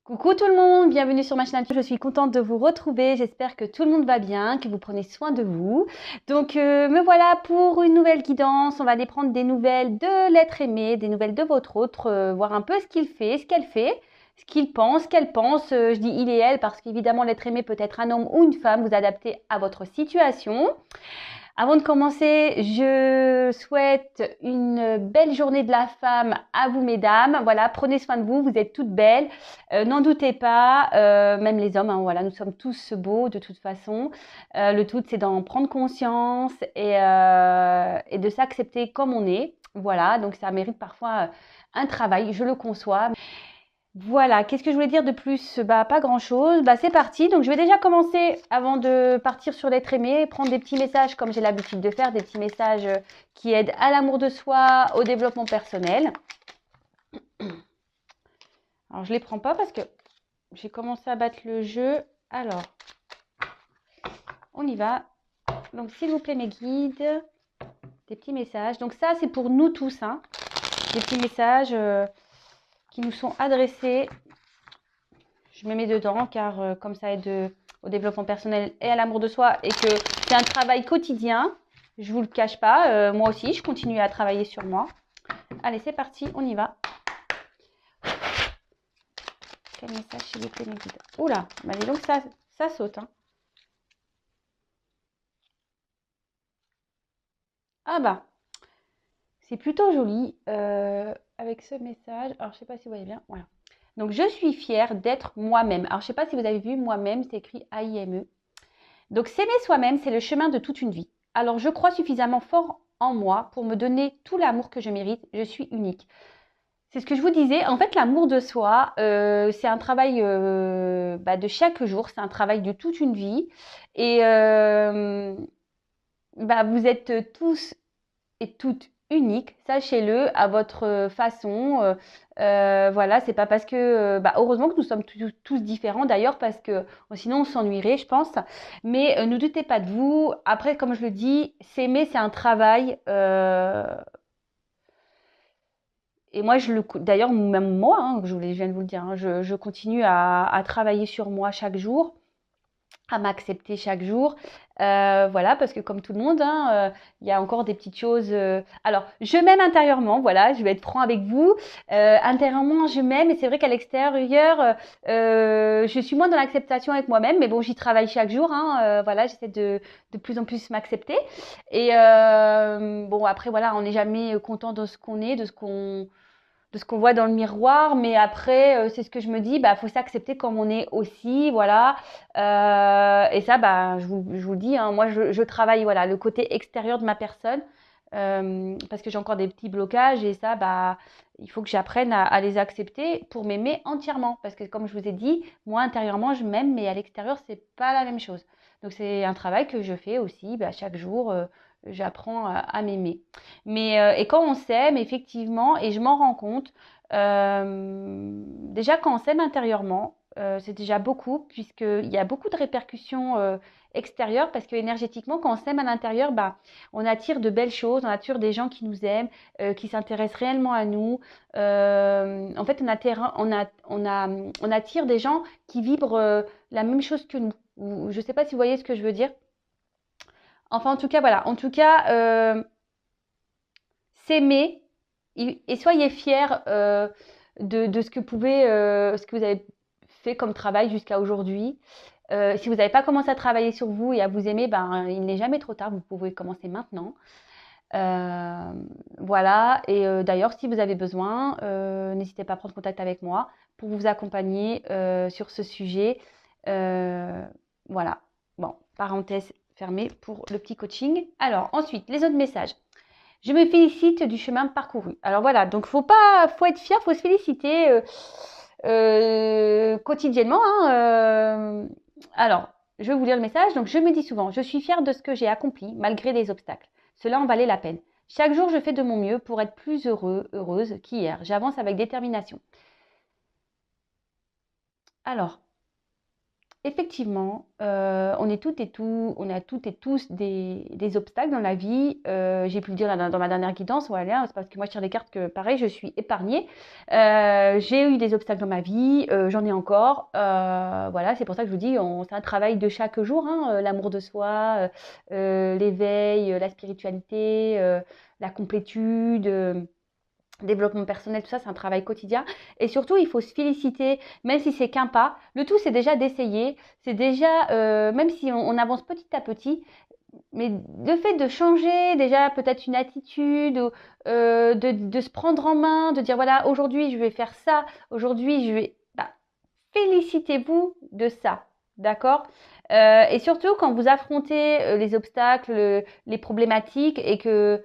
Coucou tout le monde, bienvenue sur ma chaîne YouTube. Je suis contente de vous retrouver. J'espère que tout le monde va bien, que vous prenez soin de vous. Donc me voilà pour une nouvelle guidance. On va aller prendre des nouvelles de l'être aimé, des nouvelles de votre autre, voir un peu ce qu'il fait, ce qu'elle fait, ce qu'il pense, qu'elle pense. Je dis il et elle parce qu'évidemment l'être aimé peut être un homme ou une femme, vous adaptez à votre situation. Avant de commencer, je souhaite une belle journée de la femme à vous, mesdames. Voilà, prenez soin de vous, vous êtes toutes belles. N'en doutez pas, même les hommes, hein, voilà, nous sommes tous beaux de toute façon. Le tout, c'est d'en prendre conscience et de s'accepter comme on est. Voilà, donc ça mérite parfois un travail, je le conçois. Voilà, qu'est-ce que je voulais dire de plus? Bah, pas grand-chose. Bah, c'est parti. Donc, je vais déjà commencer avant de partir sur l'être aimé, prendre des petits messages comme j'ai l'habitude de faire, des petits messages qui aident à l'amour de soi, au développement personnel. Alors, je les prends pas parce que j'ai commencé à battre le jeu. Alors, on y va. Donc, s'il vous plaît, mes guides, des petits messages. Donc, ça, c'est pour nous tous, hein. Des petits messages qui nous sont adressés. Je me mets dedans car comme ça aide au développement personnel et à l'amour de soi et que c'est un travail quotidien, je vous le cache pas, moi aussi je continue à travailler sur moi. Allez, c'est parti, on y va. Quel message s'il vous plaît, mes guides? Oula, bah dis donc ça saute, hein. Ah bah, c'est plutôt joli avec ce message. Alors je sais pas si vous voyez bien, voilà. Donc je suis fière d'être moi-même. Alors je sais pas si vous avez vu, moi-même, c'est écrit A-I-M-E. Donc s'aimer soi-même, c'est le chemin de toute une vie. Alors je crois suffisamment fort en moi pour me donner tout l'amour que je mérite. Je suis unique. C'est ce que je vous disais. En fait, l'amour de soi, c'est un travail de chaque jour. C'est un travail de toute une vie. Et vous êtes tous et toutes uniques, sachez-le, à votre façon. Voilà, c'est pas parce que, heureusement que nous sommes tous différents d'ailleurs, parce que sinon on s'ennuierait, je pense. Mais ne doutez pas de vous. Après, comme je le dis, s'aimer, c'est un travail. Et moi, d'ailleurs, même moi, hein, je viens de vous le dire, hein, je continue à travailler sur moi chaque jour, à m'accepter chaque jour. Voilà, parce que comme tout le monde, hein, il y a encore des petites choses. Alors, je m'aime intérieurement, voilà, je vais être franc avec vous. Intérieurement, je m'aime, et c'est vrai qu'à l'extérieur, je suis moins dans l'acceptation avec moi-même, mais bon, j'y travaille chaque jour. Hein, voilà, j'essaie de plus en plus m'accepter. Et bon, après, voilà, on n'est jamais content de ce qu'on est, de ce qu'on voit dans le miroir, mais après, c'est ce que je me dis, faut s'accepter comme on est aussi, voilà. Et ça, je vous le dis, hein, moi, je travaille, voilà, le côté extérieur de ma personne, parce que j'ai encore des petits blocages, et ça, il faut que j'apprenne à les accepter pour m'aimer entièrement, parce que comme je vous ai dit, moi, intérieurement, je m'aime, mais à l'extérieur, c'est pas la même chose. Donc, c'est un travail que je fais aussi, chaque jour, j'apprends à m'aimer. Mais et quand on s'aime, effectivement, et je m'en rends compte, déjà quand on s'aime intérieurement, c'est déjà beaucoup, puisqu'il y a beaucoup de répercussions extérieures, parce que énergétiquement, quand on s'aime à l'intérieur, on attire de belles choses, on attire des gens qui nous aiment, qui s'intéressent réellement à nous. En fait, on attire des gens qui vibrent la même chose que nous. Je ne sais pas si vous voyez ce que je veux dire. Enfin, en tout cas, voilà. En tout cas, s'aimer et soyez fiers de ce que vous avez fait comme travail jusqu'à aujourd'hui. Si vous n'avez pas commencé à travailler sur vous et à vous aimer, il n'est jamais trop tard, vous pouvez commencer maintenant. Voilà, et d'ailleurs, si vous avez besoin, n'hésitez pas à prendre contact avec moi pour vous accompagner sur ce sujet. Voilà, bon, parenthèse fermée pour le petit coaching. Alors, ensuite, les autres messages. Je me félicite du chemin parcouru. Alors voilà, donc faut être fier, faut se féliciter quotidiennement, hein. Alors, je vais vous lire le message. Donc, je me dis souvent, je suis fière de ce que j'ai accompli malgré les obstacles. Cela en valait la peine. Chaque jour, je fais de mon mieux pour être plus heureuse qu'hier. J'avance avec détermination. Alors, effectivement, on est toutes et tous, on a toutes et tous des obstacles dans la vie. J'ai pu le dire dans ma dernière guidance, voilà, c'est parce que moi je tire les cartes que pareil, je suis épargnée. J'ai eu des obstacles dans ma vie, j'en ai encore. Voilà, c'est pour ça que je vous dis, c'est un travail de chaque jour, hein, l'amour de soi, l'éveil, la spiritualité, la complétude. Développement personnel, tout ça, c'est un travail quotidien. Et surtout, il faut se féliciter, même si c'est qu'un pas. Le tout, c'est déjà d'essayer. C'est déjà, même si on avance petit à petit, mais le fait de changer déjà peut-être une attitude, ou, de se prendre en main, de dire voilà, aujourd'hui, je vais faire ça. Aujourd'hui, je vais... Bah, félicitez-vous de ça. D'accord. Et surtout, quand vous affrontez les obstacles, les problématiques et que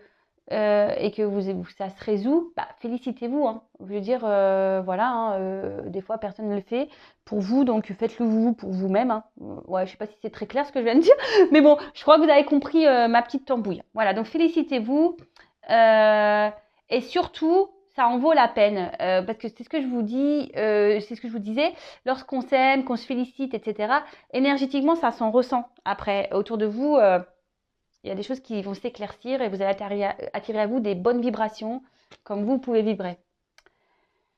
ça se résout, bah, félicitez-vous. Hein. Je veux dire, voilà, hein, des fois personne ne le fait pour vous, donc faites-le vous pour vous-même. Hein. Ouais, je sais pas si c'est très clair ce que je viens de dire, mais bon, je crois que vous avez compris ma petite tambouille. Voilà, donc félicitez-vous et surtout, ça en vaut la peine parce que c'est ce que je vous dis, c'est ce que je vous disais, lorsqu'on s'aime, qu'on se félicite, etc. Énergétiquement, ça s'en ressent après autour de vous. Il y a des choses qui vont s'éclaircir et vous allez attirer à vous des bonnes vibrations comme vous pouvez vibrer.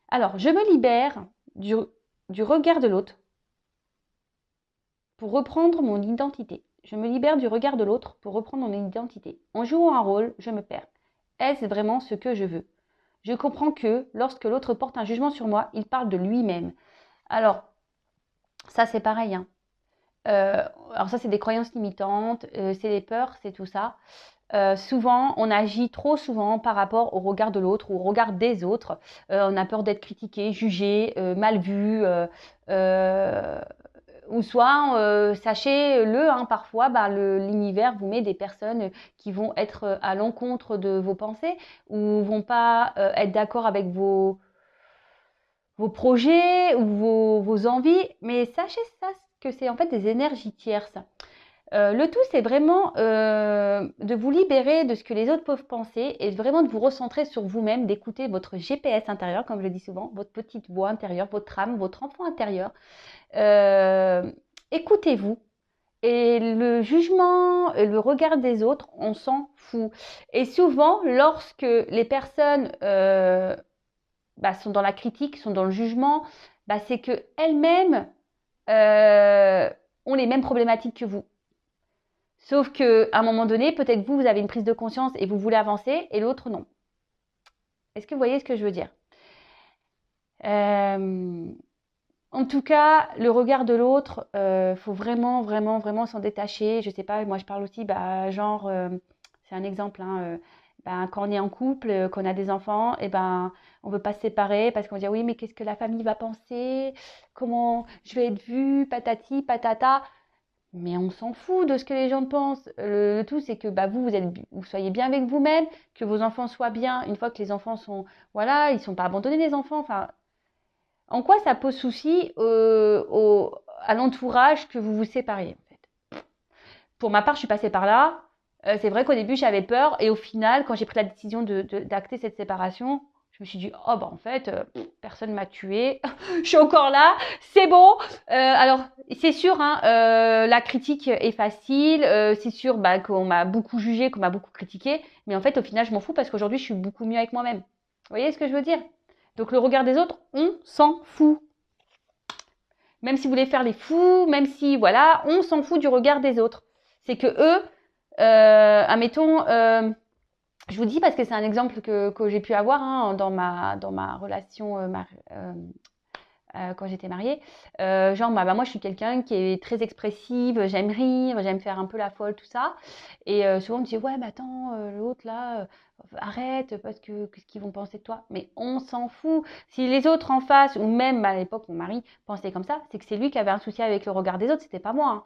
Alors, je me libère du regard de l'autre pour reprendre mon identité. Je me libère du regard de l'autre pour reprendre mon identité. En jouant un rôle, je me perds. Est-ce vraiment ce que je veux? Je comprends que lorsque l'autre porte un jugement sur moi, il parle de lui-même. Alors, ça c'est pareil, hein. Alors ça, c'est des croyances limitantes, c'est des peurs, c'est tout ça. Souvent, on agit trop souvent par rapport au regard de l'autre ou au regard des autres. On a peur d'être critiqué, jugé, mal vu. Ou soit, sachez-le, hein, parfois, bah, l'univers vous met des personnes qui vont être à l'encontre de vos pensées ou vont pas être d'accord avec vos projets ou vos envies. Mais sachez ça, que c'est en fait des énergies tierces. Le tout, c'est vraiment de vous libérer de ce que les autres peuvent penser et vraiment de vous recentrer sur vous-même, d'écouter votre GPS intérieur, comme je le dis souvent, votre petite voix intérieure, votre âme, votre enfant intérieur. Écoutez-vous. Et le jugement, le regard des autres, on s'en fout. Et souvent, lorsque les personnes bah, sont dans la critique, sont dans le jugement, bah, c'est qu'elles-mêmes ont les mêmes problématiques que vous. Sauf qu'à un moment donné, peut-être vous avez une prise de conscience et vous voulez avancer et l'autre non. Est-ce que vous voyez ce que je veux dire? En tout cas, le regard de l'autre, faut vraiment, vraiment, vraiment s'en détacher. Je sais pas, moi je parle aussi, bah, genre, c'est un exemple, hein, bah, quand on est en couple, qu'on a des enfants, et ben, on veut pas se séparer parce qu'on dit oui, mais qu'est-ce que la famille va penser? Comment je vais être vue? Patati, patata. Mais on s'en fout de ce que les gens pensent. Le tout, c'est que bah, vous soyez bien avec vous-même, que vos enfants soient bien. Une fois que les enfants sont, voilà, ils sont pas abandonnés les enfants. Enfin, en quoi ça pose souci à l'entourage que vous vous sépariez en fait. Pour ma part, je suis passée par là. C'est vrai qu'au début, j'avais peur et au final, quand j'ai pris la décision d'acter cette séparation, je me suis dit, oh bah en fait, personne m'a tuée, je suis encore là, c'est bon. Alors, c'est sûr, hein, la critique est facile, c'est sûr bah, qu'on m'a beaucoup jugé, qu'on m'a beaucoup critiqué, mais en fait, au final, je m'en fous parce qu'aujourd'hui, je suis beaucoup mieux avec moi-même. Vous voyez ce que je veux dire? Donc, le regard des autres, on s'en fout. Même si vous voulez faire les fous, même si, voilà, on s'en fout du regard des autres. C'est que eux, admettons, je vous dis parce que c'est un exemple que j'ai pu avoir hein, dans ma relation quand j'étais mariée. Genre, bah, moi, je suis quelqu'un qui est très expressive, j'aime rire, j'aime faire un peu la folle, tout ça. Et souvent, on me dit, ouais, mais attends, l'autre là, arrête, parce que qu'est-ce qu'ils vont penser de toi? Mais on s'en fout. Si les autres en face, ou même à l'époque, mon mari pensait comme ça, c'est que c'est lui qui avait un souci avec le regard des autres, c'était pas moi. Hein,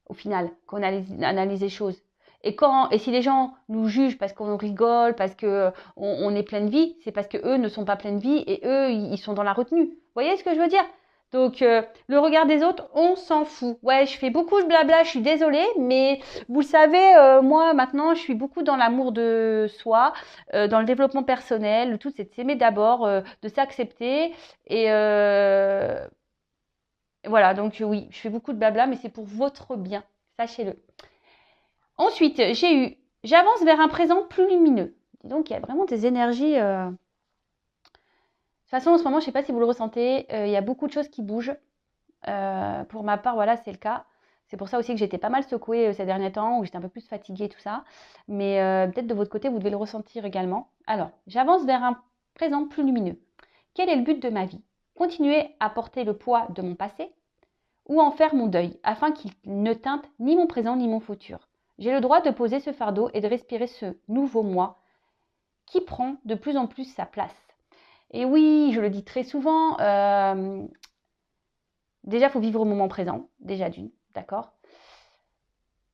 au final, qu'on analyse les choses. Et si les gens nous jugent parce qu'on rigole, parce que on est plein de vie, c'est parce que eux ne sont pas pleins de vie et eux ils sont dans la retenue. Vous voyez ce que je veux dire? Donc le regard des autres, on s'en fout. Ouais, je fais beaucoup de blabla, je suis désolée, mais vous le savez, moi maintenant, je suis beaucoup dans l'amour de soi, dans le développement personnel. Le tout, c'est de s'aimer d'abord, de s'accepter et Voilà, donc oui, je fais beaucoup de blabla, mais c'est pour votre bien, sachez-le. Ensuite, j'avance vers un présent plus lumineux. Donc, il y a vraiment des énergies. De toute façon, en ce moment, je ne sais pas si vous le ressentez, il y a beaucoup de choses qui bougent. Pour ma part, voilà, c'est le cas. C'est pour ça aussi que j'étais pas mal secouée ces derniers temps, où j'étais un peu plus fatiguée, tout ça. Mais peut-être de votre côté, vous devez le ressentir également. Alors, j'avance vers un présent plus lumineux. Quel est le but de ma vie? Continuer à porter le poids de mon passé ou en faire mon deuil, afin qu'il ne teinte ni mon présent ni mon futur. J'ai le droit de poser ce fardeau et de respirer ce nouveau moi qui prend de plus en plus sa place. Et oui, je le dis très souvent, déjà, il faut vivre au moment présent, déjà d'une, d'accord.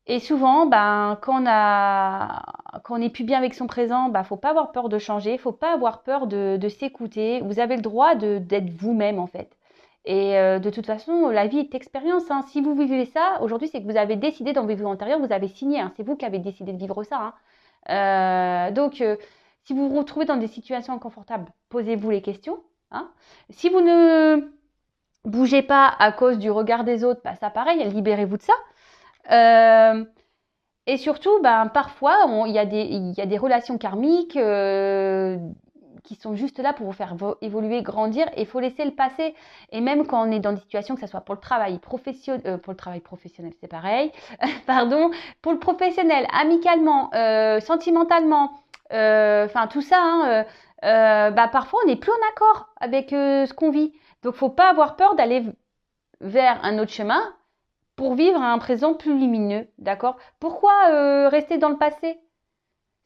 Et souvent, ben, quand on n'est plus bien avec son présent, ben, faut pas avoir peur de changer, faut pas avoir peur de s'écouter. Vous avez le droit d'être vous-même, en fait. Et de toute façon, la vie est expérience, hein. Si vous vivez ça, aujourd'hui, c'est que vous avez décidé dans votre vie antérieure, vous avez signé, hein. C'est vous qui avez décidé de vivre ça, hein. Donc, si vous vous retrouvez dans des situations inconfortables, posez-vous les questions, hein. Si vous ne bougez pas à cause du regard des autres, bah, ça pareil, libérez-vous de ça. Et surtout, ben, parfois, il y a des relations karmiques qui sont juste là pour vous faire évoluer, grandir, et il faut laisser le passé. Et même quand on est dans des situations, que ce soit pour le travail professionnel, c'est pareil, pardon, pour le professionnel, amicalement, sentimentalement, enfin tout ça, hein, bah, parfois on n'est plus en accord avec ce qu'on vit. Donc, faut pas avoir peur d'aller vers un autre chemin pour vivre un présent plus lumineux, d'accord? Pourquoi rester dans le passé?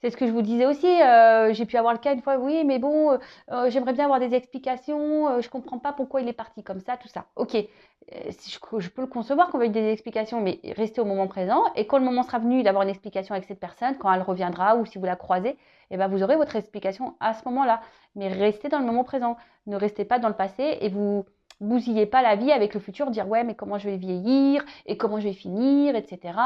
C'est ce que je vous disais aussi. J'ai pu avoir le cas une fois, oui, mais bon, j'aimerais bien avoir des explications. Je comprends pas pourquoi il est parti comme ça, tout ça. Ok, je peux le concevoir qu'on veuille des explications, mais restez au moment présent. Et quand le moment sera venu d'avoir une explication avec cette personne, quand elle reviendra ou si vous la croisez, eh ben, vous aurez votre explication à ce moment-là. Mais restez dans le moment présent. Ne restez pas dans le passé et vous bousillez pas la vie avec le futur, dire ouais, mais comment je vais vieillir et comment je vais finir, etc.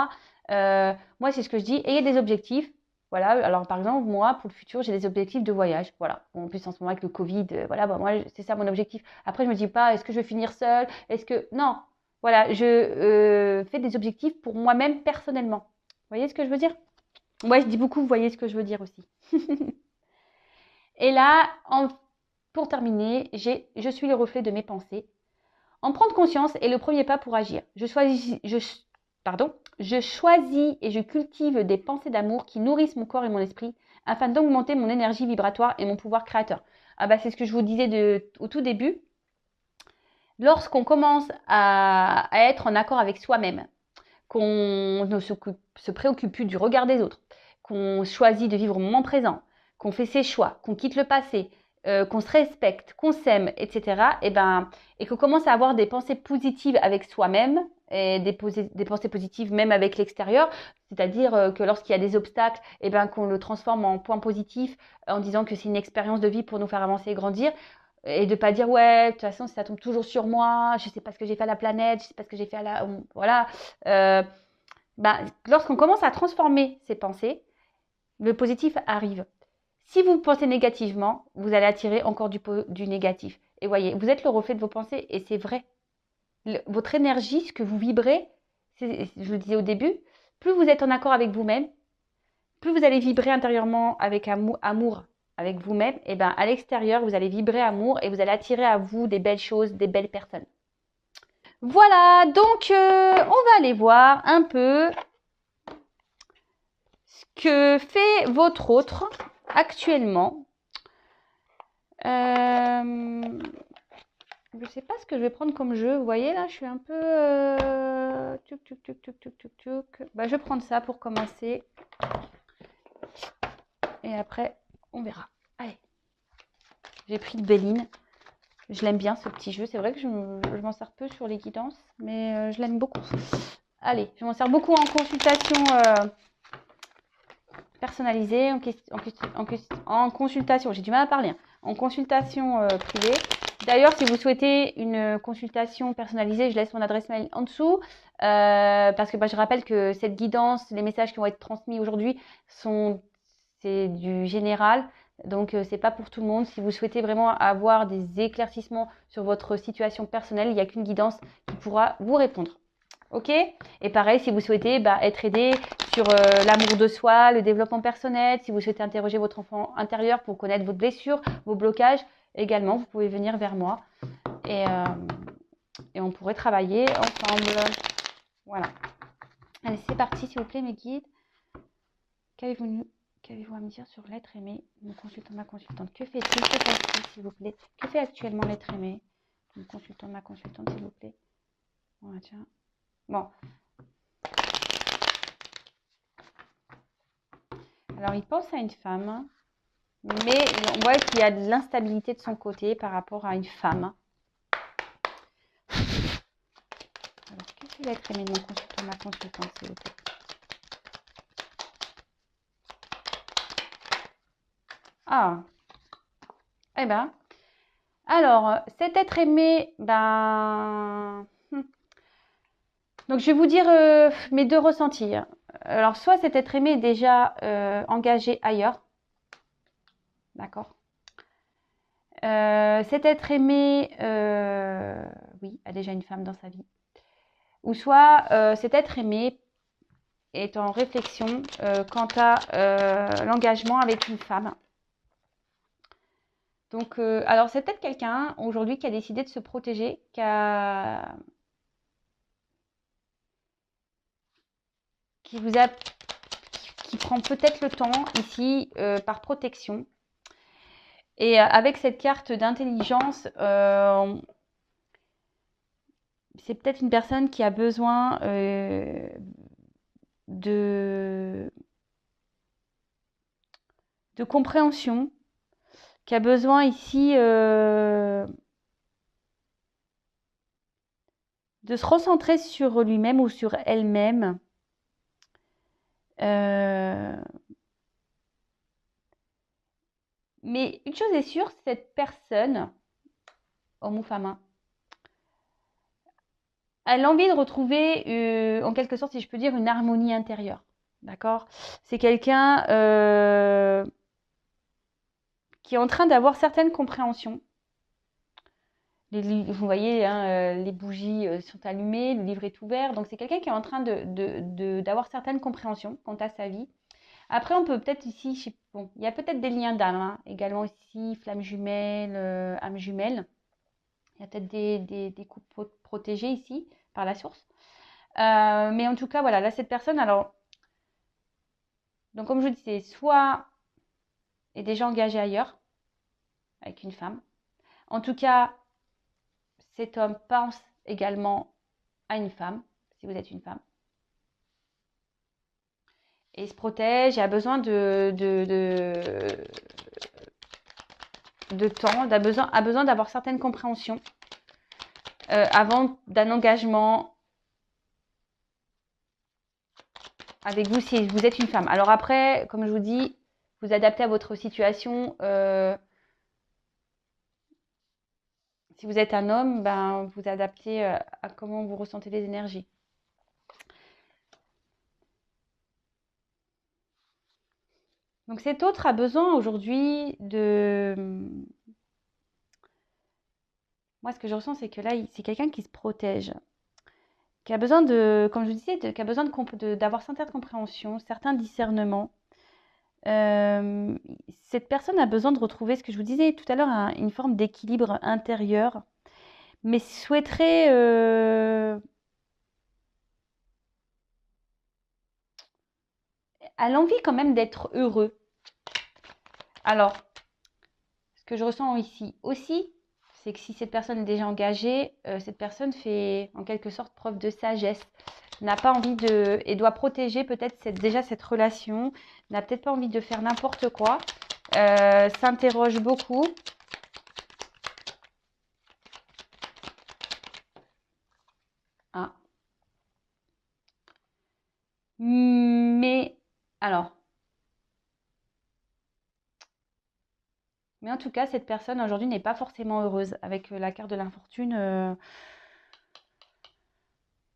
Moi, c'est ce que je dis. Ayez des objectifs. Voilà, alors par exemple, moi, pour le futur, j'ai des objectifs de voyage. Voilà. Bon, en plus, en ce moment, avec le Covid, voilà, bah, moi, c'est ça mon objectif. Après, je me dis pas, est-ce que je vais finir seule? Est-ce que. Non. Voilà, je fais des objectifs pour moi-même personnellement. Vous voyez ce que je veux dire? Ouais, je dis beaucoup, vous voyez ce que je veux dire aussi. Et là, pour terminer, je suis le reflet de mes pensées. En prendre conscience est le premier pas pour agir. Je choisis et je cultive des pensées d'amour qui nourrissent mon corps et mon esprit afin d'augmenter mon énergie vibratoire et mon pouvoir créateur. Ah bah c'est ce que je vous disais au tout début. Lorsqu'on commence à être en accord avec soi-même, qu'on ne se préoccupe plus du regard des autres, qu'on choisit de vivre au moment présent, qu'on fait ses choix, qu'on quitte le passé, qu'on se respecte, qu'on s'aime, etc. Et qu'on commence à avoir des pensées positives avec soi-même et des pensées positives même avec l'extérieur, c'est-à-dire que lorsqu'il y a des obstacles, qu'on le transforme en point positif en disant que c'est une expérience de vie pour nous faire avancer et grandir. Et de pas dire ouais de toute façon ça tombe toujours sur moi, je sais pas ce que j'ai fait à la planète, je sais pas ce que j'ai fait à la voilà. euh, Lorsqu'on commence à transformer ses pensées, le positif arrive. Si vous pensez négativement, vous allez attirer encore du négatif. Et voyez, vous êtes le reflet de vos pensées et c'est vrai. Votre énergie, ce que vous vibrez, je le disais au début, plus vous êtes en accord avec vous-même, plus vous allez vibrer intérieurement avec amour avec vous-même, et à l'extérieur, vous allez vibrer amour et vous allez attirer à vous des belles choses, des belles personnes. Voilà, donc on va aller voir un peu ce que fait votre autre actuellement. Je ne sais pas ce que je vais prendre comme jeu. Vous voyez là, je suis un peu... je vais prendre ça pour commencer. Et après, on verra. Allez. J'ai pris de Béline. Je l'aime bien ce petit jeu. C'est vrai que je m'en sers peu sur les guidances, mais je l'aime beaucoup. Allez, je m'en sers beaucoup en consultation personnalisée, en consultation, j'ai du mal à parler, hein, en consultation privée. D'ailleurs, si vous souhaitez une consultation personnalisée, je laisse mon adresse mail en dessous. Parce que je rappelle que cette guidance, les messages qui vont être transmis aujourd'hui, c'est du général. Donc, c'est pas pour tout le monde. Si vous souhaitez vraiment avoir des éclaircissements sur votre situation personnelle, il n'y a qu'une guidance qui pourra vous répondre. Ok? Et pareil, si vous souhaitez être aidé sur l'amour de soi, le développement personnel, si vous souhaitez interroger votre enfant intérieur pour connaître vos blessures, vos blocages, également, vous pouvez venir vers moi et on pourrait travailler ensemble. Voilà. Allez, c'est parti, s'il vous plaît, mes guides. Qu'avez-vous à me dire sur l'être aimé, mon consultant, ma consultante? Que fait-il? Que fait-il, s'il vous plaît? Que fait actuellement l'être aimé, mon consultant, ma consultante, s'il vous plaît? Voilà, tiens. Bon. Alors, il pense à une femme, mais on voit qu'il y a de l'instabilité de son côté par rapport à une femme. Alors, que fait l'être aimé de mon consultant, ma consultante, s'il vous plaît? Ah, eh ben, alors, cet être aimé, donc je vais vous dire mes deux ressentis. Alors, soit cet être aimé est déjà engagé ailleurs, d'accord. Cet être aimé, oui, a déjà une femme dans sa vie. Ou soit cet être aimé est en réflexion quant à l'engagement avec une femme. Donc, alors c'est peut-être quelqu'un aujourd'hui qui a décidé de se protéger, qui prend peut-être le temps ici par protection. Et avec cette carte d'intelligence, c'est peut-être une personne qui a besoin de compréhension, qui a besoin ici de se recentrer sur lui-même ou sur elle-même. Mais une chose est sûre, cette personne, homme ou femme, elle a envie de retrouver, en quelque sorte, si je peux dire, une harmonie intérieure. D'accord? C'est quelqu'un qui est en train d'avoir certaines compréhensions. Vous voyez, hein, les bougies sont allumées, le livre est ouvert. Donc, c'est quelqu'un qui est en train d'avoir certaines compréhensions quant à sa vie. Après, on peut peut-être ici, bon, il y a peut-être des liens d'âme, hein, également ici, flamme jumelle, âme jumelle. Il y a peut-être des couples protégés ici, par la source. Mais en tout cas, voilà, là, cette personne, alors, donc comme je vous disais, soit est déjà engagée ailleurs, avec une femme. En tout cas, cet homme pense également à une femme, si vous êtes une femme. Et il se protège, il a besoin de temps, a besoin d'avoir certaines compréhensions avant d'un engagement avec vous si vous êtes une femme. Alors après, comme je vous dis, vous adaptez à votre situation. Si vous êtes un homme, vous adaptez à comment vous ressentez les énergies. Donc cet autre a besoin aujourd'hui de... Moi, ce que je ressens, c'est que là, c'est quelqu'un qui se protège, qui a besoin de, comme je vous disais, qui a besoin d'avoir certaines compréhensions, certains discernements. Cette personne a besoin de retrouver, ce que je vous disais tout à l'heure, une forme d'équilibre intérieur, mais souhaiterait a l'envie quand même d'être heureux. Alors, ce que je ressens ici aussi, c'est que si cette personne est déjà engagée, cette personne fait en quelque sorte preuve de sagesse, n'a pas envie de... et doit protéger peut-être déjà cette relation, n'a peut-être pas envie de faire n'importe quoi, s'interroge beaucoup. Ah. Mais, alors... Mais en tout cas, cette personne aujourd'hui n'est pas forcément heureuse avec la carte de l'infortune.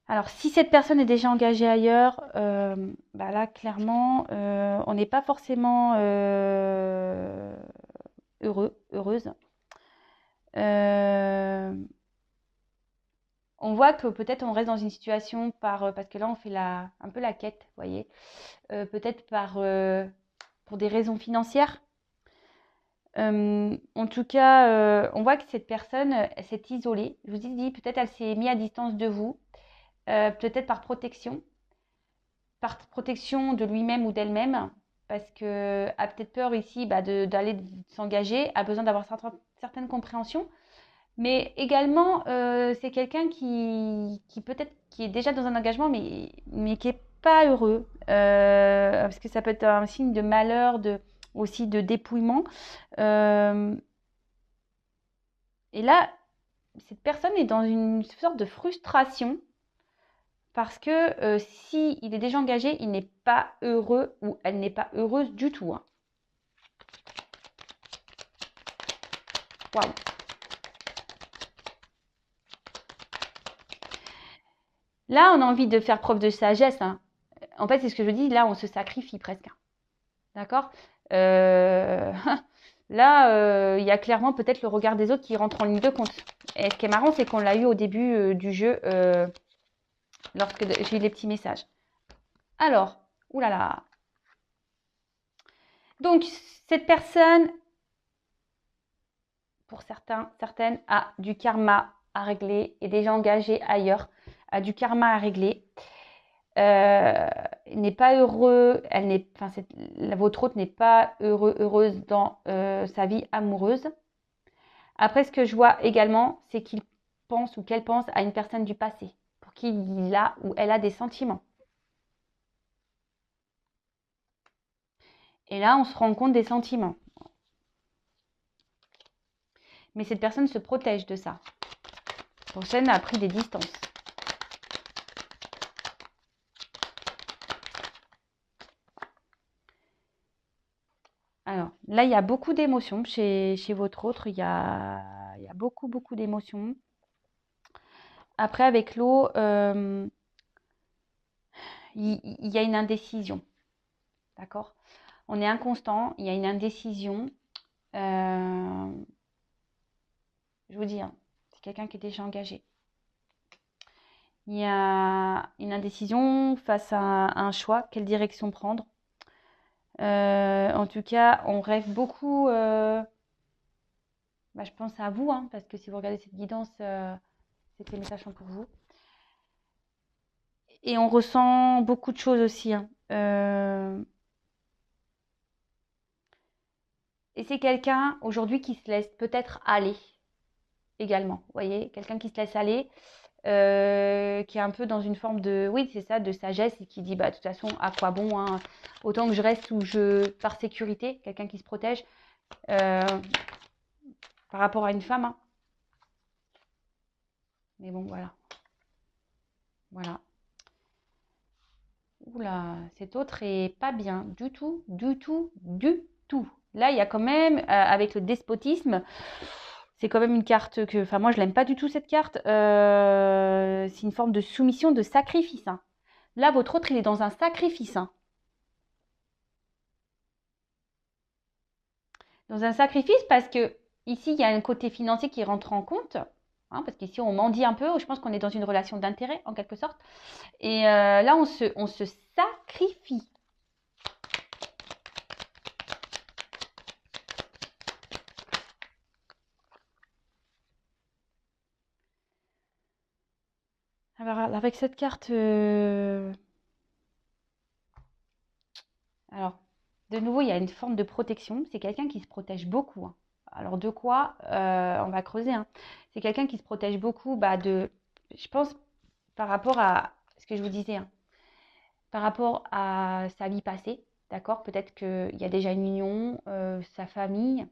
Alors, si cette personne est déjà engagée ailleurs, là, clairement, on n'est pas forcément heureux, heureuse. On voit que peut-être on reste dans une situation parce que là on fait un peu la quête, vous voyez. Peut-être pour des raisons financières. En tout cas, on voit que cette personne elle s'est isolée. Je vous ai dit, peut-être elle s'est mise à distance de vous, peut-être par protection de lui-même ou d'elle-même, parce que a peut-être peur ici d'aller s'engager, a besoin d'avoir certaines compréhensions. Mais également, c'est quelqu'un qui peut-être qui est déjà dans un engagement, mais qui n'est pas heureux. Parce que ça peut être un signe de malheur, aussi de dépouillement. Euh, et là, cette personne est dans une sorte de frustration parce que si il est déjà engagé, il n'est pas heureux ou elle n'est pas heureuse du tout. Hein. Waouh. Là, on a envie de faire preuve de sagesse. Hein. En fait, c'est ce que je dis. Là, on se sacrifie presque. Hein. D'accord. Là, il y a clairement peut-être le regard des autres qui rentre en ligne de compte. Et ce qui est marrant, c'est qu'on l'a eu au début du jeu lorsque j'ai eu les petits messages. Alors, oulala. Donc, cette personne, pour certaines, a du karma à régler, est déjà engagée ailleurs, a du karma à régler. N'est pas heureux, votre autre n'est pas heureuse dans sa vie amoureuse. Après, ce que je vois également, c'est qu'il pense ou qu'elle pense à une personne du passé pour qui il a ou elle a des sentiments. Et là, on se rend compte des sentiments. Mais cette personne se protège de ça. Cette personne a pris des distances. Alors, là, il y a beaucoup d'émotions chez votre autre. Il y a beaucoup, beaucoup d'émotions. Après, avec l'eau, il y a une indécision. D'accord? On est inconstant, il y a une indécision. Je vous dis, hein, c'est quelqu'un qui est déjà engagé. Il y a une indécision face à un choix, quelle direction prendre. En tout cas, on rêve beaucoup. Je pense à vous, hein, parce que si vous regardez cette guidance, c'est les messages sont pour vous. Et on ressent beaucoup de choses aussi. Hein. Et c'est quelqu'un aujourd'hui qui se laisse peut-être aller également. Vous voyez, quelqu'un qui se laisse aller, qui est un peu dans une forme de, oui, c'est ça, de sagesse et qui dit, de toute façon, à quoi bon, hein, autant que je reste par sécurité, quelqu'un qui se protège par rapport à une femme. Hein. Mais bon, voilà. Voilà. Oula, cet autre est pas bien du tout, du tout, du tout. Là, il y a quand même, avec le despotisme, c'est quand même une carte que, enfin, moi, je l'aime pas du tout cette carte. C'est une forme de soumission, de sacrifice. Hein. Là, votre autre, il est dans un sacrifice. Hein. Dans un sacrifice parce que ici, il y a un côté financier qui rentre en compte. Hein, parce qu'ici, on mendie un peu. Je pense qu'on est dans une relation d'intérêt, en quelque sorte. Et là, on se sacrifie. Alors, avec cette carte... Alors, de nouveau, il y a une forme de protection. C'est quelqu'un qui se protège beaucoup. Hein. Alors, de quoi on va creuser. Hein. C'est quelqu'un qui se protège beaucoup je pense, par rapport à ce que je vous disais, hein, par rapport à sa vie passée. D'accord? Peut-être qu'il y a déjà une union, sa famille.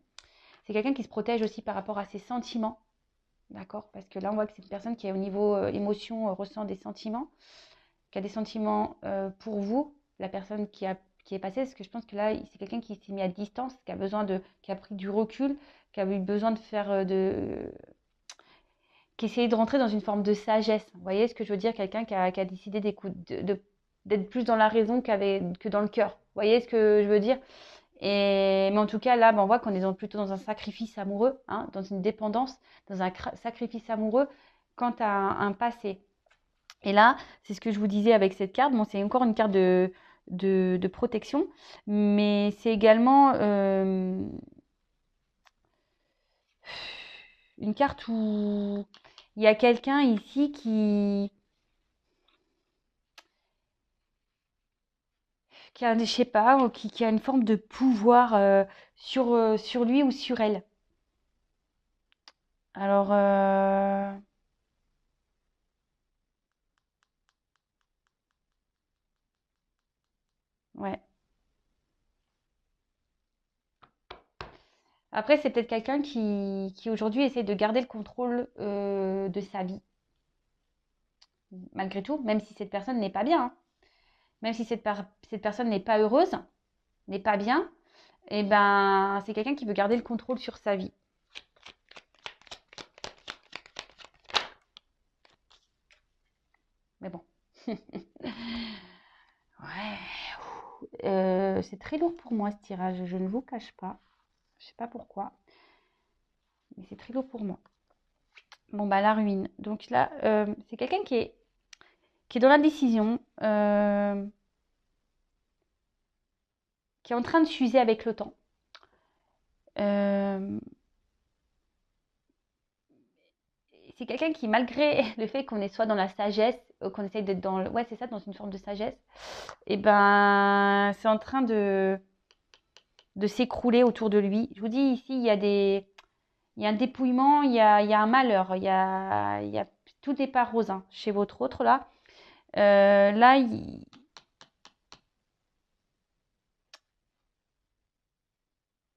C'est quelqu'un qui se protège aussi par rapport à ses sentiments. D'accord? Parce que là, on voit que c'est une personne qui, au niveau émotion, ressent des sentiments, qui a des sentiments pour vous, la personne qui est passée. Parce que je pense que là, c'est quelqu'un qui s'est mis à distance, qui a pris du recul, qui a eu besoin de faire qui essayait de rentrer dans une forme de sagesse. Vous voyez ce que je veux dire? Quelqu'un qui a décidé d'être plus dans la raison que dans le cœur. Vous voyez ce que je veux dire? Mais en tout cas, là, ben, on voit qu'on est plutôt dans un sacrifice amoureux, hein, dans une dépendance, dans un sacrifice amoureux quant à un passé. Et là, c'est ce que je vous disais avec cette carte. Bon, c'est encore une carte de protection, mais c'est également une carte où il y a quelqu'un ici qui a, je sais pas, ou qui a une forme de pouvoir sur lui ou sur elle. Alors, ouais. Après, c'est peut-être quelqu'un qui aujourd'hui essaie de garder le contrôle de sa vie, malgré tout, même si cette personne n'est pas bien, hein. Même si cette personne n'est pas heureuse, n'est pas bien, et ben c'est quelqu'un qui veut garder le contrôle sur sa vie. Mais bon. Ouais. C'est très lourd pour moi ce tirage, je ne vous cache pas. Je sais pas pourquoi, mais c'est très lourd pour moi. Bon bah la ruine. Donc là, c'est quelqu'un qui est dans l'indécision, qui est en train de s'user avec le temps. Euh, c'est quelqu'un qui, malgré le fait qu'on est soit dans la sagesse, qu'on essaye d'être dans ouais, c'est ça, dans une forme de sagesse, et ben, c'est en train de s'écrouler autour de lui. Je vous dis, ici, il y a un dépouillement, il y a un malheur, il y a, tout n'est pas rose, hein, chez votre autre, là. Là,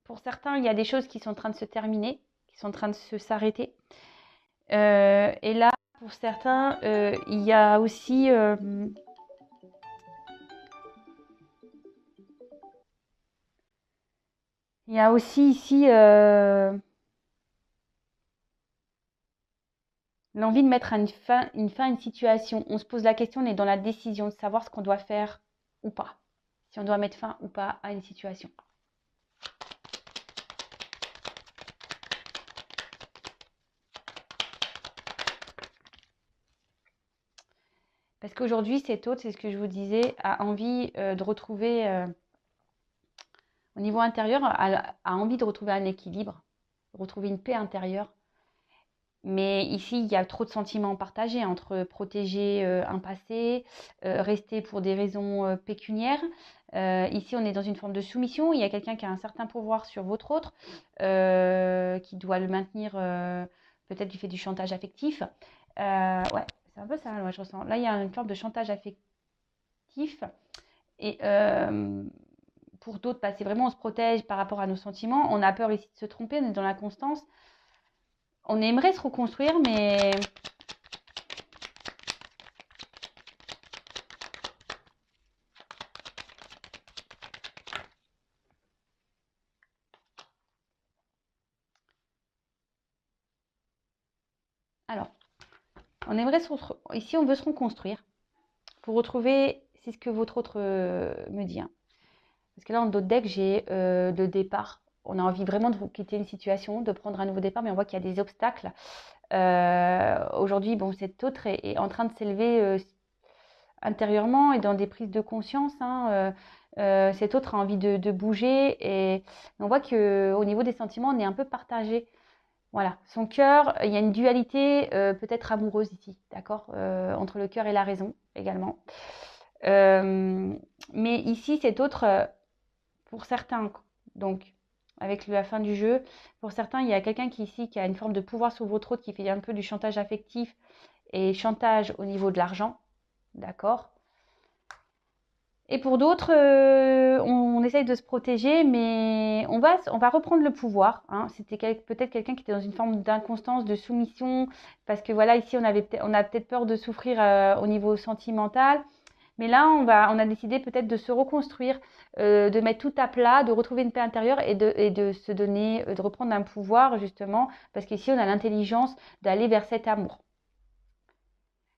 pour certains, il y a des choses qui sont en train de se terminer, qui sont en train de s'arrêter. Et là, pour certains, il y a aussi ici l'envie de mettre une fin à une situation. On se pose la question, on est dans la décision de savoir ce qu'on doit faire ou pas. Si on doit mettre fin ou pas à une situation. Parce qu'aujourd'hui, cet autre, c'est ce que je vous disais, a envie de retrouver, au niveau intérieur, a envie de retrouver un équilibre, retrouver une paix intérieure. Mais ici, il y a trop de sentiments partagés entre protéger un passé, rester pour des raisons pécuniaires. Ici, on est dans une forme de soumission. Il y a quelqu'un qui a un certain pouvoir sur votre autre, qui doit le maintenir peut-être du fait du chantage affectif. Ouais, c'est un peu ça, moi, je ressens. Là, il y a une forme de chantage affectif. Et pour d'autres, bah, c'est vraiment on se protège par rapport à nos sentiments. On a peur ici de se tromper, on est dans la constance. On aimerait se reconstruire, mais alors, on aimerait ici, on veut se reconstruire pour retrouver, c'est ce que votre autre me dit, hein. Parce que là, en d'autres decks, j'ai le départ. On a envie vraiment de quitter une situation, de prendre un nouveau départ, mais on voit qu'il y a des obstacles. Aujourd'hui, bon, cet autre est en train de s'élever intérieurement et dans des prises de conscience, hein. Cet autre a envie de bouger et on voit qu'au niveau des sentiments, on est un peu partagé. Voilà, son cœur, il y a une dualité peut-être amoureuse ici, d'accord, entre le cœur et la raison également. Mais ici, cet autre, pour certains, donc avec la fin du jeu, pour certains, il y a quelqu'un qui a une forme de pouvoir sur votre autre, qui fait un peu du chantage affectif et chantage au niveau de l'argent, d'accord. Et pour d'autres, on essaye de se protéger, mais on va reprendre le pouvoir, hein. C'était peut-être quelqu'un qui était dans une forme d'inconstance, de soumission, parce que voilà, ici, on a peut-être peur de souffrir au niveau sentimental. Mais là, on a décidé peut-être de se reconstruire, de mettre tout à plat, de retrouver une paix intérieure et de se donner, de reprendre un pouvoir, justement, parce qu'ici, on a l'intelligence d'aller vers cet amour.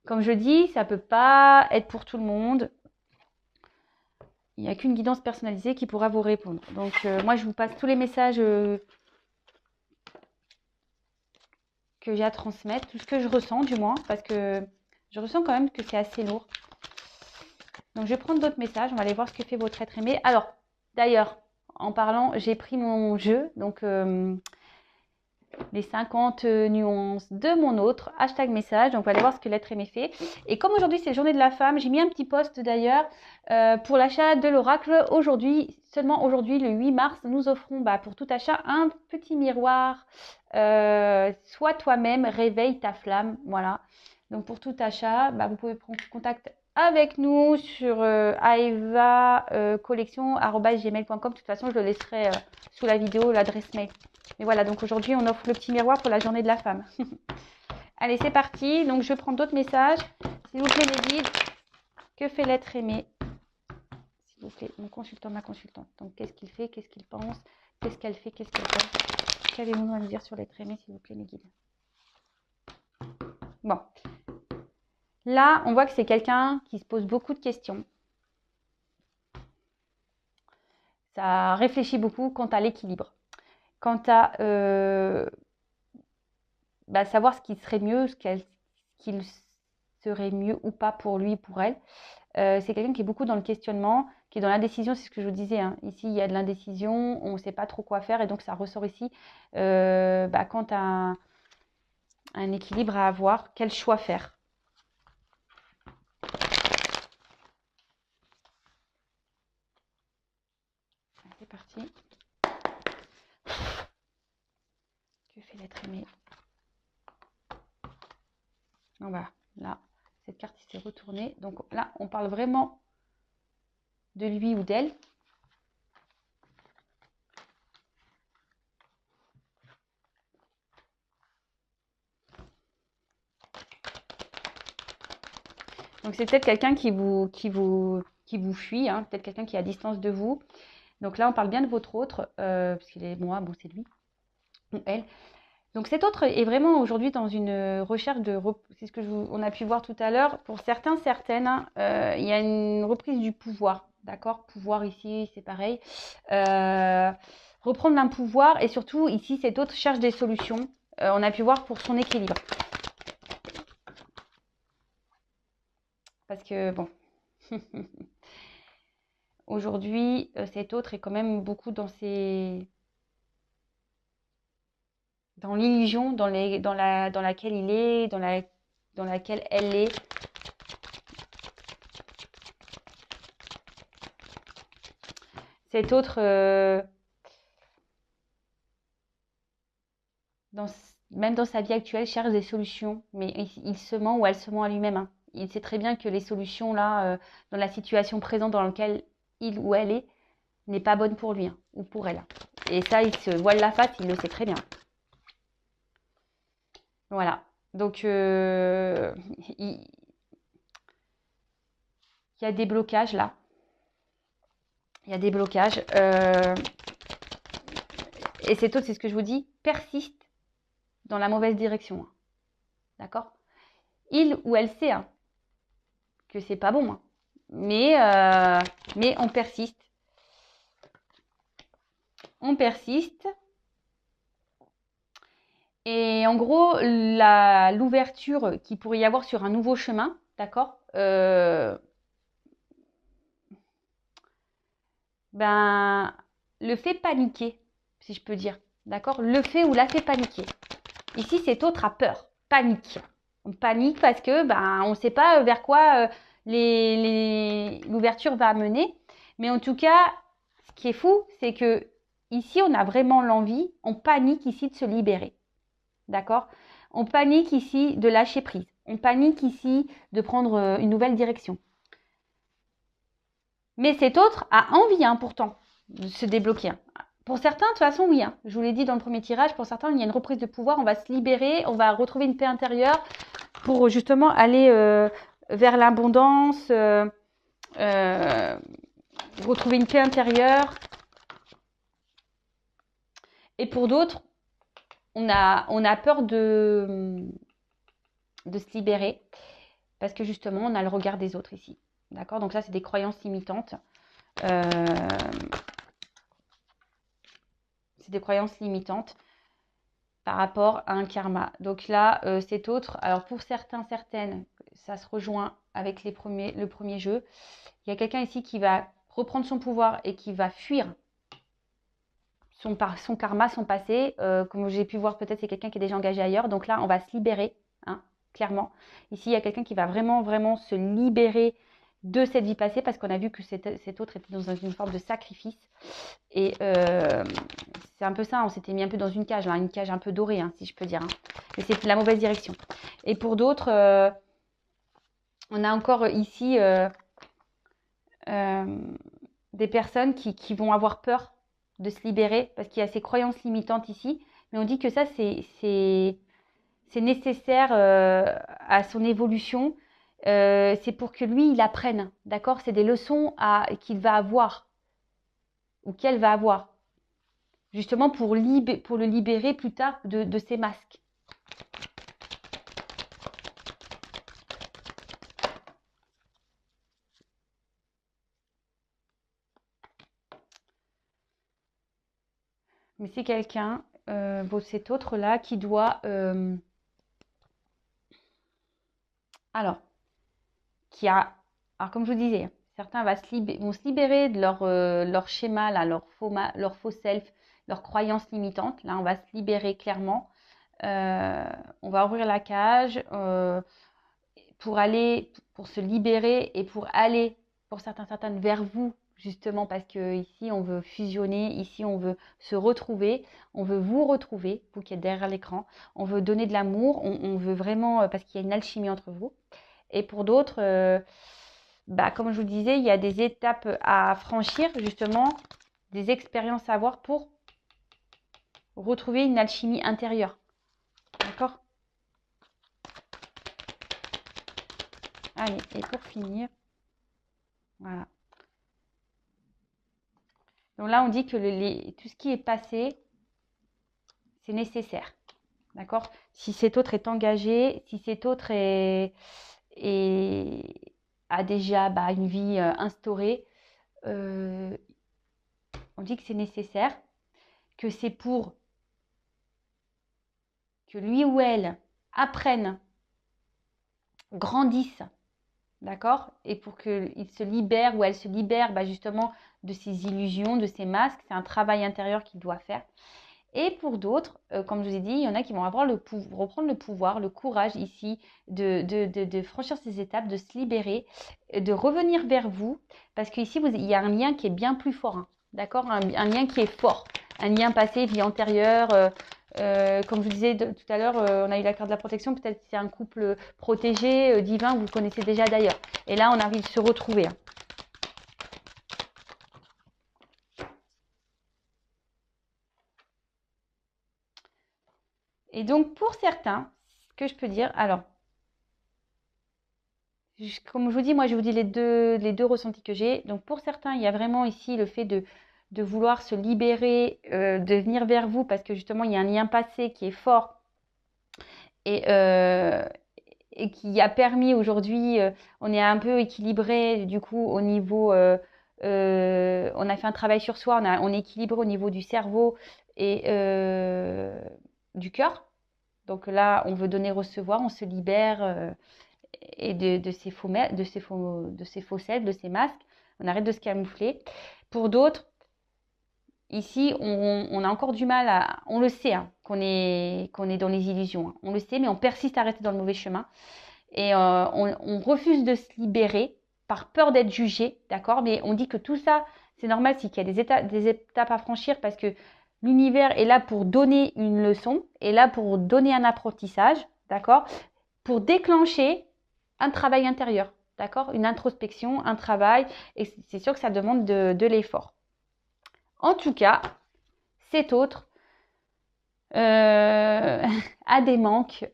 Comme je dis, ça ne peut pas être pour tout le monde. il n'y a qu'une guidance personnalisée qui pourra vous répondre. Donc, moi, je vous passe tous les messages que j'ai à transmettre, tout ce que je ressens du moins, parce que je ressens quand même que c'est assez lourd. Donc, je vais prendre d'autres messages. On va aller voir ce que fait votre être aimé. Alors, d'ailleurs, en parlant, j'ai pris mon jeu. Donc, les 50 nuances de mon autre, hashtag message, donc on va aller voir ce que l'être aimé fait. Et comme aujourd'hui c'est journée de la femme, j'ai mis un petit post d'ailleurs pour l'achat de l'oracle. Aujourd'hui, seulement aujourd'hui, le 8 mars, nous offrons pour tout achat un petit miroir. Sois toi-même, réveille ta flamme, voilà. Donc pour tout achat, vous pouvez prendre contact avec nous sur aeva collection@gmail.com. De toute façon, je le laisserai sous la vidéo, l'adresse mail. Et voilà, donc aujourd'hui, on offre le petit miroir pour la journée de la femme. Allez, c'est parti. Donc, je prends d'autres messages. S'il vous plaît, mes guides, que fait l'être aimé? S'il vous plaît, mon consultant, ma consultante. Donc, qu'est-ce qu'il fait? Qu'est-ce qu'il pense? Qu'est-ce qu'elle fait? Qu'est-ce qu'elle pense? Qu'avez-vous à nous dire sur l'être aimé, s'il vous plaît, mes guides? Bon. Là, on voit que c'est quelqu'un qui se pose beaucoup de questions. Ça réfléchit beaucoup quant à l'équilibre. Quant à savoir ce qui serait mieux, qu'il serait mieux ou pas pour lui, pour elle. C'est quelqu'un qui est beaucoup dans le questionnement, qui est dans l'indécision, c'est ce que je vous disais. Hein. Ici, il y a de l'indécision, on ne sait pas trop quoi faire et donc ça ressort ici. Quant à un équilibre à avoir, quel choix faire? C'est parti. Que fait l'être aimé? On va là, cette carte s'est retournée. Donc là, on parle vraiment de lui ou d'elle. Donc c'est peut-être quelqu'un qui vous fuit, hein, peut-être quelqu'un qui est à distance de vous. Donc là, on parle bien de votre autre, parce qu'il est moi, bon, c'est lui ou elle. Donc cet autre est vraiment aujourd'hui dans une recherche c'est ce que on a pu voir tout à l'heure. Pour certains, certaines, il y a une reprise du pouvoir, d'accord? Pouvoir ici, c'est pareil. Reprendre un pouvoir et surtout ici, cet autre cherche des solutions. On a pu voir pour son équilibre. Parce que bon, aujourd'hui, cet autre est quand même beaucoup dans l'illusion dans laquelle il est, dans laquelle elle est. Cet autre, même dans sa vie actuelle, cherche des solutions, mais il se ment ou elle se ment à lui-même. Hein. Il sait très bien que les solutions, là, dans la situation présente dans laquelle il ou elle est, n'est pas bonne pour lui hein, ou pour elle. Et ça, il se voile la face, il le sait très bien. Voilà. Donc, il y a des blocages là. Il y a des blocages. Et cet autre, c'est ce que je vous dis, persiste dans la mauvaise direction. Hein. D'accord? Il ou elle sait hein, que c'est pas bon. Hein. Mais on persiste. On persiste. Et en gros, l'ouverture qu'il pourrait y avoir sur un nouveau chemin, d'accord le fait paniquer, si je peux dire. D'accord? Le fait ou la fait paniquer. Ici, cet autre a peur, panique. On panique parce que on ne sait pas vers quoi l'ouverture va mener. Mais en tout cas, ce qui est fou, c'est que ici, on a vraiment l'envie, on panique ici de se libérer. D'accord? On panique ici de lâcher prise. On panique ici de prendre une nouvelle direction. Mais cet autre a envie, hein, pourtant, de se débloquer. Pour certains, de toute façon, oui. Hein. Je vous l'ai dit dans le premier tirage, pour certains, il y a une reprise de pouvoir. On va se libérer, on va retrouver une paix intérieure pour justement aller vers l'abondance, retrouver une paix intérieure. Et pour d'autres, on a peur de se libérer parce que justement, on a le regard des autres ici. D'accord? Donc ça, c'est des croyances limitantes. C'est des croyances limitantes par rapport à un karma. Donc là, cet autre, alors pour certains, certaines, ça se rejoint avec le premier jeu. Il y a quelqu'un ici qui va reprendre son pouvoir et qui va fuir son karma, son passé. Comme j'ai pu voir, peut-être c'est quelqu'un qui est déjà engagé ailleurs. Donc là, on va se libérer, hein, clairement. Ici, il y a quelqu'un qui va vraiment, vraiment se libérer de cette vie passée parce qu'on a vu que cet autre était dans une forme de sacrifice. Et c'est un peu ça, on s'était mis un peu dans une cage un peu dorée, hein, si je peux dire. Hein. Mais c'est la mauvaise direction. Et pour d'autres, on a encore ici des personnes qui vont avoir peur de se libérer parce qu'il y a ces croyances limitantes ici. Mais on dit que ça, c'est nécessaire à son évolution. C'est pour que lui, il apprenne. D'accord? C'est des leçons qu'il va avoir ou qu'elle va avoir. Justement pour le libérer plus tard de ses masques. Mais c'est quelqu'un, cet autre-là, qui doit... alors, comme je vous disais, certains vont se libérer de leur schéma, là, leur faux self, leurs croyances limitantes. Là, on va se libérer clairement. On va ouvrir la cage pour se libérer et pour aller, pour certaines, vers vous, justement, parce que ici, on veut fusionner, ici, on veut se retrouver, on veut vous retrouver, vous qui êtes derrière l'écran, on veut donner de l'amour, on veut vraiment, parce qu'il y a une alchimie entre vous. Et pour d'autres, comme je vous le disais, il y a des étapes à franchir, justement, des expériences à avoir pour retrouver une alchimie intérieure. D'accord? Allez, et pour finir, voilà. Donc là, on dit que tout ce qui est passé, c'est nécessaire. D'accord? Si cet autre est engagé, si cet autre a déjà une vie instaurée, on dit que c'est nécessaire, que c'est pour que lui ou elle apprenne, grandisse, d'accord? Et pour qu'il se libère ou elle se libère justement de ses illusions, de ses masques. C'est un travail intérieur qu'il doit faire. Et pour d'autres, comme je vous ai dit, il y en a qui vont avoir reprendre le pouvoir, le courage ici de franchir ces étapes, de se libérer, de revenir vers vous. Parce qu'ici, il y a un lien qui est bien plus fort. Hein, d'accord? Un lien qui est fort. Un lien passé, vie antérieure. Comme je vous disais tout à l'heure, on a eu la carte de la protection. Peut-être que c'est un couple protégé, divin, que vous connaissez déjà d'ailleurs. Et là, on a envie de se retrouver. Hein. Et donc, pour certains, ce que je peux dire, alors, comme je vous dis, moi, je vous dis les deux ressentis que j'ai. Donc, pour certains, il y a vraiment ici le fait de vouloir se libérer, de venir vers vous, parce que justement, il y a un lien passé qui est fort et qui a permis aujourd'hui, on est un peu équilibré, du coup, au niveau, on a fait un travail sur soi, on est équilibré au niveau du cerveau et du cœur. Donc là, on veut donner, recevoir, on se libère et de ces faux selfs, de ces masques. On arrête de se camoufler. Pour d'autres, ici, on a encore du mal à... On le sait, hein, qu'on est dans les illusions. Hein. On le sait, mais on persiste à rester dans le mauvais chemin. Et on refuse de se libérer par peur d'être jugé, d'accord? Mais on dit que tout ça, c'est normal, c'est qu'il y a des étapes à franchir parce que l'univers est là pour donner une leçon, est là pour donner un apprentissage, d'accord? Pour déclencher un travail intérieur, d'accord? Une introspection, un travail, et c'est sûr que ça demande de l'effort. En tout cas, cet autre a des manques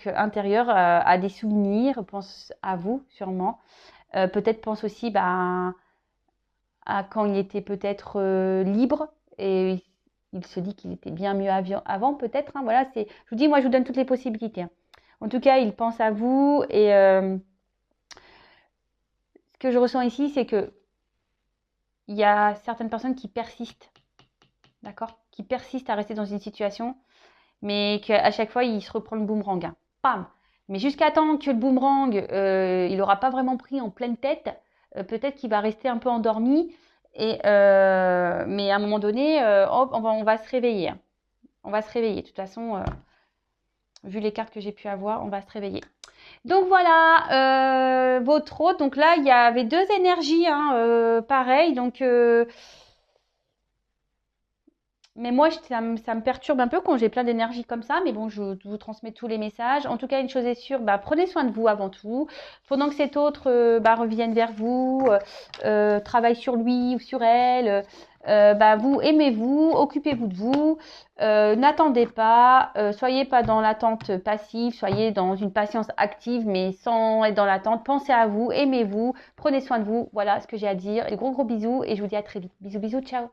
intérieurs, à des souvenirs, pense à vous sûrement. Peut-être pense aussi à quand il était peut-être libre et il se dit qu'il était bien mieux avant peut-être. Hein, voilà, je vous dis, moi je vous donne toutes les possibilités. Hein. En tout cas, il pense à vous et ce que je ressens ici, c'est que il y a certaines personnes qui persistent, d'accord? Qui persistent à rester dans une situation, mais qu'à chaque fois, il se reprend le boomerang, hein. Pam! Mais jusqu'à temps que le boomerang, il n'aura pas vraiment pris en pleine tête, peut-être qu'il va rester un peu endormi, mais à un moment donné, hop, on va se réveiller, hein. On va se réveiller. De toute façon, vu les cartes que j'ai pu avoir, on va se réveiller. Donc voilà, votre hôte. Donc là, il y avait deux énergies, hein, pareil. Donc, mais moi, ça me perturbe un peu quand j'ai plein d'énergie comme ça. Mais bon, je vous transmets tous les messages. En tout cas, une chose est sûre, bah, prenez soin de vous avant tout. Pendant que cet autre bah, revienne vers vous, travaille sur lui ou sur elle, bah, vous aimez-vous, occupez-vous de vous. N'attendez pas, soyez pas dans l'attente passive, soyez dans une patience active, mais sans être dans l'attente. Pensez à vous, aimez-vous, prenez soin de vous. Voilà ce que j'ai à dire. Des gros bisous et je vous dis à très vite. Bisous, bisous, ciao.